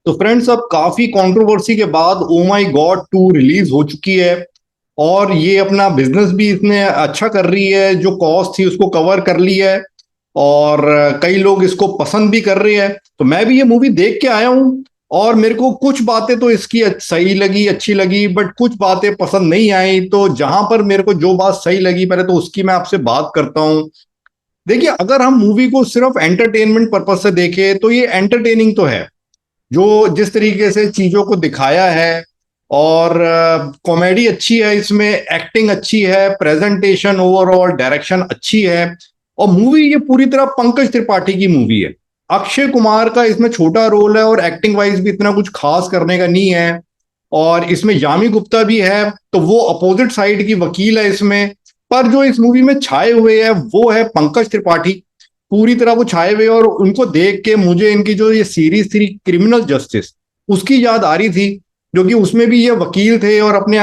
तो फ्रेंड्स, अब काफी कंट्रोवर्सी के बाद ओ माई गॉड 2 रिलीज हो चुकी है। और ये अपना बिजनेस भी इतने अच्छा कर रही है, जो कॉस्ट थी उसको कवर कर ली है। और कई लोग इसको पसंद भी कर रहे हैं। तो मैं भी ये मूवी देख के आया हूँ। और मेरे को कुछ बातें तो इसकी सही लगी, अच्छी लगी, बट कुछ बातें पसंद नहीं आई। तो जहां पर मेरे को जो बात सही लगी पहले तो उसकी मैं आपसे बात करता हूँ। देखिए, अगर हम मूवी को सिर्फ एंटरटेनमेंट पर्पज से देखें तो ये एंटरटेनिंग तो है। जो जिस तरीके से चीजों को दिखाया है, और कॉमेडी अच्छी है, इसमें एक्टिंग अच्छी है, प्रेजेंटेशन, ओवरऑल डायरेक्शन अच्छी है। और मूवी ये पूरी तरह पंकज त्रिपाठी की मूवी है। अक्षय कुमार का इसमें छोटा रोल है और एक्टिंग वाइज भी इतना कुछ खास करने का नहीं है। और इसमें यामी गुप्ता भी है, तो वो अपोजिट साइड की वकील है इसमें। पर जो इस मूवी में छाए हुए है वो है पंकज त्रिपाठी। पूरी तरह वो छाए हुए, और उनको देख के मुझे इनकी जो ये सीरीज थी क्रिमिनल जस्टिस, उसकी याद आ रही थी। जो कि उसमें भी ये वकील थे और अपने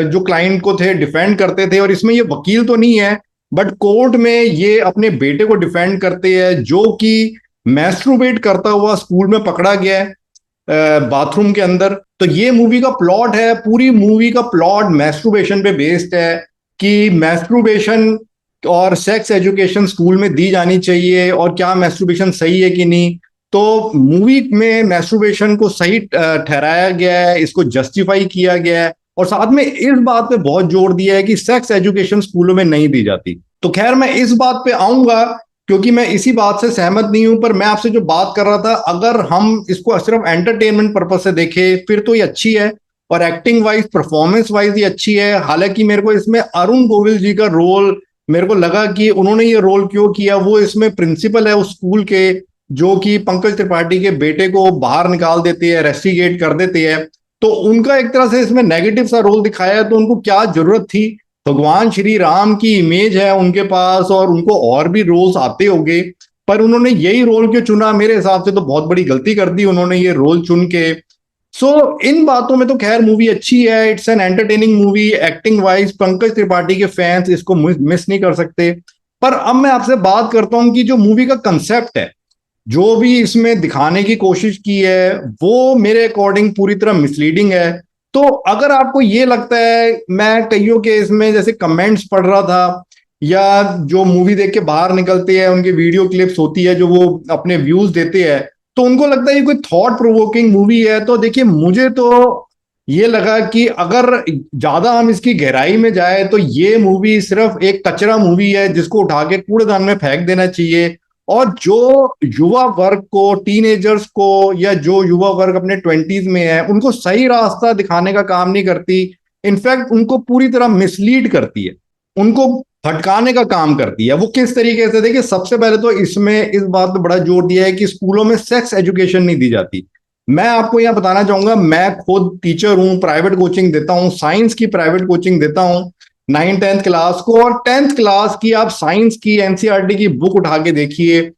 जो क्लाइंट को थे डिफेंड करते थे, और इसमें ये वकील तो नहीं है, बट कोर्ट में ये अपने बेटे को डिफेंड करते हैं, जो कि मैस्ट्रुबेट करता हुआ स्कूल में पकड़ा गया है, बाथरूम के अंदर। तो ये मूवी का प्लॉट है, पूरी मूवी का प्लॉट मैस्ट्रुबेशन पे बेस्ड है। कि मैस्ट्रुबेशन और सेक्स एजुकेशन स्कूल में दी जानी चाहिए, और क्या मैस्ट्रुबेशन सही है कि नहीं। तो मूवी में मैस्ट्रुबेशन को सही ठहराया गया है, इसको जस्टिफाई किया गया है। और साथ में इस बात पे बहुत जोर दिया है कि सेक्स एजुकेशन स्कूलों में नहीं दी जाती। तो खैर, मैं इस बात पे आऊंगा, क्योंकि मैं इसी बात से सहमत नहीं हूं। पर मैं आपसे जो बात कर रहा था, अगर हम इसको सिर्फ एंटरटेनमेंट पर्पज से देखें फिर तो ये अच्छी है। और एक्टिंग वाइज, परफॉर्मेंस वाइज ये अच्छी है। हालांकि मेरे को इसमें अरुण गोविल जी का रोल, मेरे को लगा कि उन्होंने ये रोल क्यों किया। वो इसमें प्रिंसिपल है उस स्कूल के, जो कि पंकज त्रिपाठी के बेटे को बाहर निकाल देते हैं, रेस्टिगेट कर देते हैं। तो उनका एक तरह से इसमें नेगेटिव सा रोल दिखाया है। तो उनको क्या जरूरत थी। भगवान श्री राम की इमेज है उनके पास, और उनको और भी रोल्स आते होंगे, पर उन्होंने यही रोल क्यों चुना। मेरे हिसाब से तो बहुत बड़ी गलती कर दी उन्होंने ये रोल चुन के। इन बातों में तो खैर मूवी अच्छी है, it's an entertaining movie. Acting wise Pankaj Tripathi के फैंस इसको मिस नहीं कर सकते। पर अब मैं आपसे बात करता हूं कि जो मूवी का कंसेप्ट है, जो भी इसमें दिखाने की कोशिश की है, वो मेरे अकॉर्डिंग पूरी तरह मिसलीडिंग है। तो अगर आपको ये लगता है, मैं कईयों के इसमें जैसे कमेंट्स पढ़ रहा था, या जो मूवी देख के बाहर निकलते हैं उनके वीडियो क्लिप्स होती है जो वो अपने व्यूज देते हैं, तो उनको लगता है ये कोई थॉट प्रोवोकिंग मूवी है। तो देखिए, मुझे तो ये लगा कि अगर ज्यादा हम इसकी गहराई में जाए तो ये मूवी सिर्फ एक कचरा मूवी है, जिसको उठा के कूड़ेदान में फेंक देना चाहिए। और जो युवा वर्ग को, टीनेजर्स को, या जो युवा वर्ग अपने 20s में है, उनको सही रास्ता दिखाने का काम नहीं करती। इनफैक्ट उनको पूरी तरह मिसलीड करती है, उनको भटकाने का काम करती है। वो किस तरीके से, देखिए, सबसे पहले तो इसमें इस बात पे बड़ा जोर दिया है कि स्कूलों में सेक्स एजुकेशन नहीं दी जाती। मैं आपको यहां बताना चाहूंगा, मैं खुद टीचर हूं, प्राइवेट कोचिंग देता हूं, साइंस की प्राइवेट कोचिंग देता हूं 9th 10th क्लास को। और 10th क्लास की आप साइंस की एनसीईआरटी की बुक उठा के देखिए,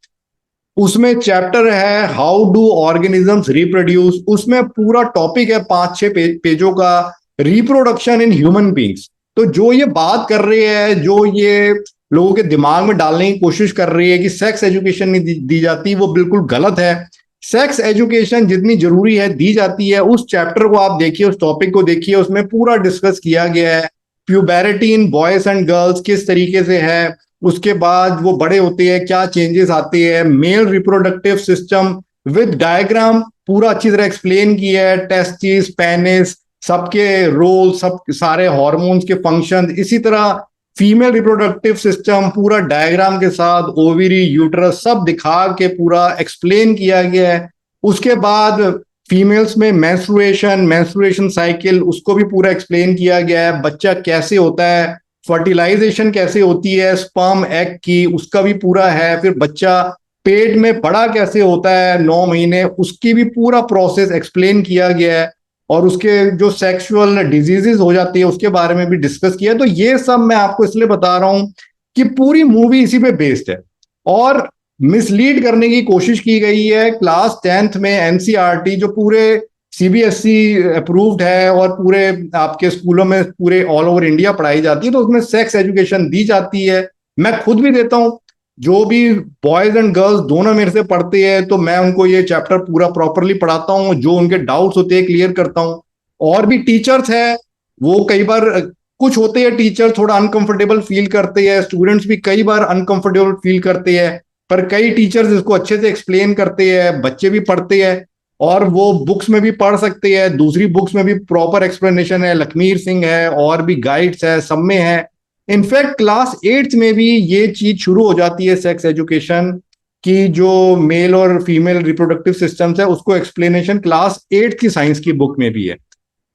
उसमें चैप्टर है हाउ डू ऑर्गेनिजम्स रिप्रोड्यूस। उसमें पूरा टॉपिक है 5-6 पेजों का, रिप्रोडक्शन इन ह्यूमन बींग्स। तो जो ये बात कर रहे हैं, जो ये लोगों के दिमाग में डालने की कोशिश कर रही है कि सेक्स एजुकेशन नहीं दी जाती, वो बिल्कुल गलत है। सेक्स एजुकेशन जितनी जरूरी है दी जाती है। उस चैप्टर को आप देखिए, उस टॉपिक को देखिए, उसमें पूरा डिस्कस किया गया है। प्यूबेरिटी इन बॉयज एंड गर्ल्स किस तरीके से है, उसके बाद वो बड़े होते हैं क्या चेंजेस आते हैं, male reproductive system with diagram पूरा अच्छी तरह एक्सप्लेन किया है। टेस्टिस, पेनिस, सबके रोल, सब सारे हार्मोन्स के फंक्शन, इसी तरह फीमेल रिप्रोडक्टिव सिस्टम पूरा डायग्राम के साथ, ओवरी, यूट्रस, सब दिखा के पूरा एक्सप्लेन किया गया है। उसके बाद फीमेल्स में मेंस्ट्रुएशन साइकिल, उसको भी पूरा एक्सप्लेन किया गया है। बच्चा कैसे होता है, फर्टिलाइजेशन कैसे होती है स्पर्म एग की, उसका भी पूरा है। फिर बच्चा पेट में बड़ा कैसे होता है 9 महीने, उसकी भी पूरा प्रोसेस एक्सप्लेन किया गया है। और उसके जो सेक्सुअल डिजीजेस हो जाती है उसके बारे में भी डिस्कस किया है। तो ये सब मैं आपको इसलिए बता रहा हूं कि पूरी मूवी इसी पे बेस्ड है। और मिसलीड करने की कोशिश की गई है। क्लास 10th में एनसीईआरटी जो पूरे सीबीएसई अप्रूव्ड है, और पूरे आपके स्कूलों में पूरे ऑल ओवर इंडिया पढ़ाई जाती है, तो उसमें सेक्स एजुकेशन दी जाती है। मैं खुद भी देता हूं। जो भी बॉयज एंड गर्ल्स दोनों मेरे से पढ़ते हैं, तो मैं उनको ये चैप्टर पूरा प्रॉपरली पढ़ाता हूँ, जो उनके डाउट्स होते हैं क्लियर करता हूँ। और भी टीचर्स हैं, वो कई बार कुछ होते हैं टीचर थोड़ा अनकंफर्टेबल फील करते हैं, स्टूडेंट्स भी कई बार अनकंफर्टेबल फील करते हैं, पर कई टीचर्स इसको अच्छे से एक्सप्लेन करते हैं, बच्चे भी पढ़ते हैं और वो बुक्स में भी पढ़ सकते हैं, दूसरी बुक्स में भी प्रॉपर एक्सप्लेनेशन है, लखमीर सिंह है और भी गाइड्स है, सब में है। इनफैक्ट क्लास 8th में भी ये चीज शुरू हो जाती है, सेक्स एजुकेशन की, जो मेल और फीमेल रिप्रोडक्टिव सिस्टम्स है उसको एक्सप्लेनेशन क्लास 8th की साइंस की बुक में भी है।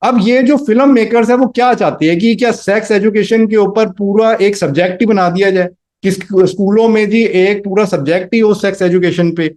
अब ये जो फिल्म मेकर्स है वो क्या चाहती है कि क्या सेक्स एजुकेशन के ऊपर पूरा एक सब्जेक्ट ही बना दिया जाए, कि स्कूलों में जी एक पूरा सब्जेक्ट ही हो सेक्स एजुकेशन पे।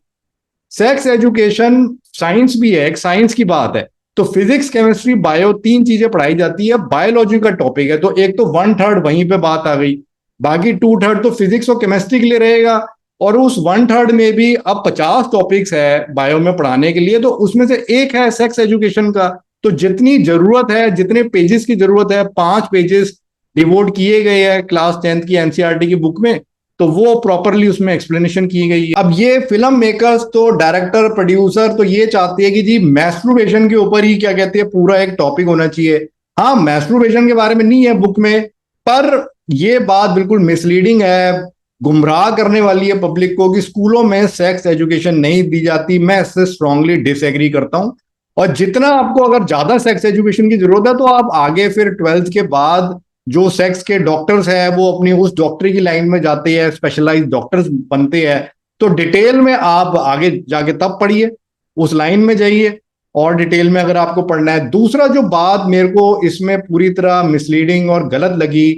सेक्स एजुकेशन साइंस भी है, एक साइंस की बात है, तो फिजिक्स केमिस्ट्री बायो 3 चीजें पढ़ाई जाती है, बायोलॉजी का टॉपिक है, तो एक तो 1/3 वहीं पे बात आ गई, बाकी 2/3 तो फिजिक्स और केमिस्ट्री के लिए रहेगा। और उस 1/3 में भी अब 50 टॉपिक्स है बायो में पढ़ाने के लिए, तो उसमें से एक है सेक्स एजुकेशन का। तो जितनी जरूरत है, जितने पेजेस की जरूरत है, 5 पेजेस डिवोट किए गए हैं क्लास 10th की एनसीईआरटी की बुक में, तो वो प्रॉपरली उसमें एक्सप्लेनेशन की गई है। अब ये फिल्म मेकर्स तो डायरेक्टर प्रोड्यूसर तो ये चाहते हैं कि जी मैस्ट्रुबेशन के ऊपर ही क्या कहते हैं पूरा एक टॉपिक होना चाहिए। हाँ, मैस्ट्रुबेशन के बारे में नहीं है बुक में, पर ये बात बिल्कुल मिसलीडिंग है, गुमराह करने वाली है पब्लिक को कि स्कूलों में सेक्स एजुकेशन नहीं दी जाती। मैं इससे स्ट्रांगली डिसएग्री करता हूं। और जितना आपको अगर ज्यादा सेक्स एजुकेशन की जरूरत है, तो आप आगे फिर 12th के बाद जो सेक्स के डॉक्टर्स है वो अपनी उस डॉक्टरी की लाइन में जाते हैं, स्पेशलाइज्ड डॉक्टर्स बनते हैं, तो डिटेल में आप आगे जाके तब पढ़िए, उस लाइन में जाइए और डिटेल में अगर आपको पढ़ना है। दूसरा जो बात मेरे को इसमें पूरी तरह मिसलीडिंग और गलत लगी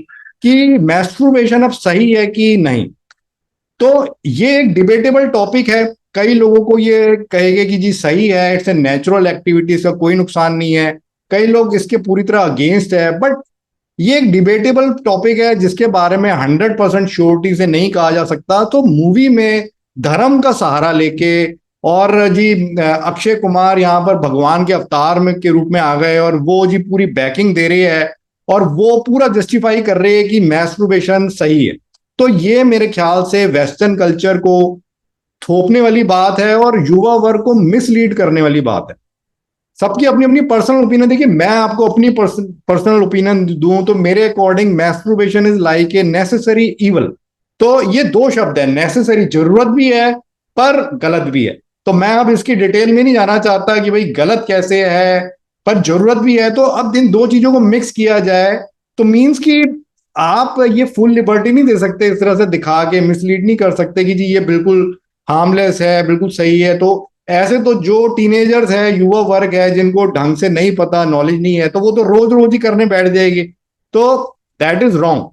कि मैस्टरबेशन अब सही है कि नहीं, तो ये एक डिबेटेबल टॉपिक है। कई लोगों को ये कहेंगे कि जी सही है, इट्स ए नेचुरल एक्टिविटी, इसका कोई नुकसान नहीं है। कई लोग इसके पूरी तरह अगेंस्ट है, बट ये एक डिबेटेबल टॉपिक है जिसके बारे में 100% श्योरिटी से नहीं कहा जा सकता। तो मूवी में धर्म का सहारा लेके और जी अक्षय कुमार यहाँ पर भगवान के अवतार में के रूप में आ गए और वो जी पूरी बैकिंग दे रही है और वो पूरा जस्टिफाई कर रहे हैं कि मैस्टरबेशन सही है। तो ये मेरे ख्याल से वेस्टर्न कल्चर को थोपने वाली बात है और युवा वर्ग को मिसलीड करने वाली बात है। सबकी अपनी अपनी पर्सनल ओपिनियन। देखिए, मैं आपको अपनी पर्सनल ओपिनियन दूं तो मेरे according masturbation is like a necessary evil. तो ये दो शब्द है, नेसेसरी जरूरत भी है पर गलत भी है। तो मैं अब इसकी डिटेल में नहीं जाना चाहता कि भाई गलत कैसे है पर जरूरत भी है। तो अब इन दो चीजों को मिक्स किया जाए तो मीन्स कि आप ये फुल लिबर्टी नहीं दे सकते, इस तरह से दिखा के मिसलीड नहीं कर सकते कि जी ये बिल्कुल हार्मलेस है, बिल्कुल सही है। तो ऐसे तो जो टीनेजर्स है, युवा वर्ग है, जिनको ढंग से नहीं पता, नॉलेज नहीं है, तो वो तो रोज रोज ही करने बैठ जाएगी। तो दैट इज रॉन्ग,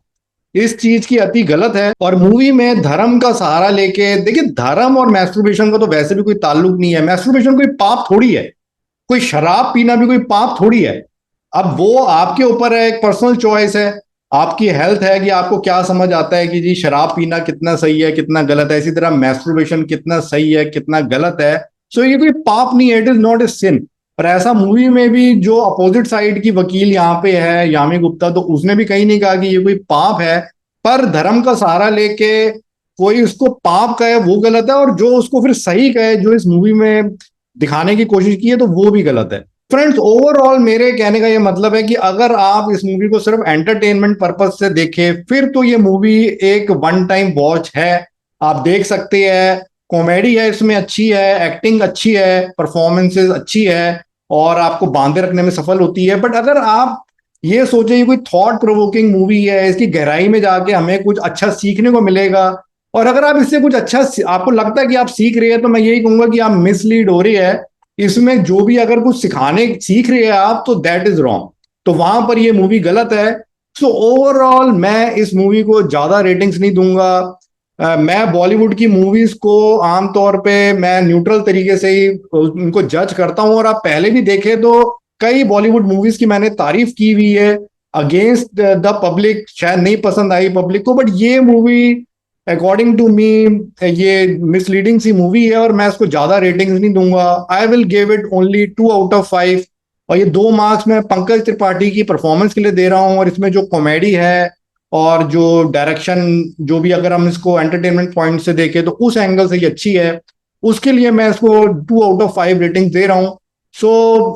इस चीज की अति गलत है। और मूवी में धर्म का सहारा लेके, देखिए धर्म और मैस्टरबेशन का तो वैसे भी कोई ताल्लुक नहीं है। मैस्टरबेशन कोई पाप थोड़ी है, कोई शराब पीना भी कोई पाप थोड़ी है। अब वो आपके ऊपर है, एक पर्सनल चॉइस है, आपकी हेल्थ है कि आपको क्या समझ आता है कि जी शराब पीना कितना सही है कितना गलत है, इसी तरह मैस्टरबेशन कितना सही है कितना गलत है। सो ये कोई पाप नहीं है, इट इज नॉट ए सिन। पर ऐसा मूवी में भी जो अपोजिट साइड की वकील यहाँ पे है यामी गुप्ता, तो उसने भी कहीं नहीं कहा कि ये कोई पाप है, पर धर्म का सहारा लेके कोई उसको पाप कहे वो गलत है, और जो उसको फिर सही कहे जो इस मूवी में दिखाने की कोशिश की है तो वो भी गलत है। फ्रेंड्स, ओवरऑल मेरे कहने का ये मतलब है कि अगर आप इस मूवी को सिर्फ एंटरटेनमेंट पर्पज से देखें फिर तो ये मूवी एक वन टाइम वॉच है, आप देख सकते हैं। कॉमेडी है इसमें अच्छी है, एक्टिंग अच्छी है, परफॉर्मेंसेस अच्छी है और आपको बांधे रखने में सफल होती है। बट अगर आप ये सोचे ये कोई थॉट प्रोवोकिंग मूवी है, इसकी गहराई में जाके हमें कुछ अच्छा सीखने को मिलेगा, और अगर आप इससे कुछ अच्छा आपको लगता है कि आप सीख रहे हैं, तो मैं यही कहूंगा कि आप मिसलीड हो रही है। इसमें जो भी अगर कुछ सिखाने सीख रहे हैं आप, तो दैट इज रॉन्ग, तो वहां पर ये मूवी गलत है। सो ओवरऑल मैं इस मूवी को ज्यादा रेटिंग्स नहीं दूंगा। मैं बॉलीवुड की मूवीज को आमतौर पे मैं न्यूट्रल तरीके से ही उनको जज करता हूं, और आप पहले भी देखें तो कई बॉलीवुड मूवीज की मैंने तारीफ की हुई है अगेंस्ट द पब्लिक, शायद नहीं पसंद आई पब्लिक को, बट ये मूवी अकॉर्डिंग टू मी ये मिसलीडिंग सी मूवी है और मैं इसको ज्यादा रेटिंग्स नहीं दूंगा। I will give it only 2 out of 5। और ये 2 मार्क्स मैं पंकज त्रिपाठी की परफॉर्मेंस के लिए दे रहा हूं, और इसमें जो कॉमेडी है और जो डायरेक्शन, जो भी अगर हम इसको एंटरटेनमेंट पॉइंट से देखें तो उस एंगल से ये अच्छी है। उसके लिए मैं इसको 2 आउट ऑफ 5 रेटिंग दे रहा हूँ। सो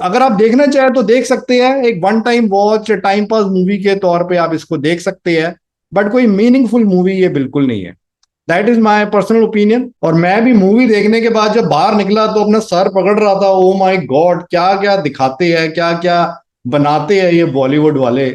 अगर आप देखना चाहें तो देख सकते हैं, एक one time watch time pass movie के तौर पे आप इसको देख सकते हैं, बट कोई मीनिंगफुल मूवी ये बिल्कुल नहीं है। That is my personal opinion. और मैं भी मूवी देखने के बाद जब बाहर निकला तो अपना सर पकड़ रहा था, ओ माय गॉड क्या क्या दिखाते हैं, क्या क्या बनाते हैं ये बॉलीवुड वाले।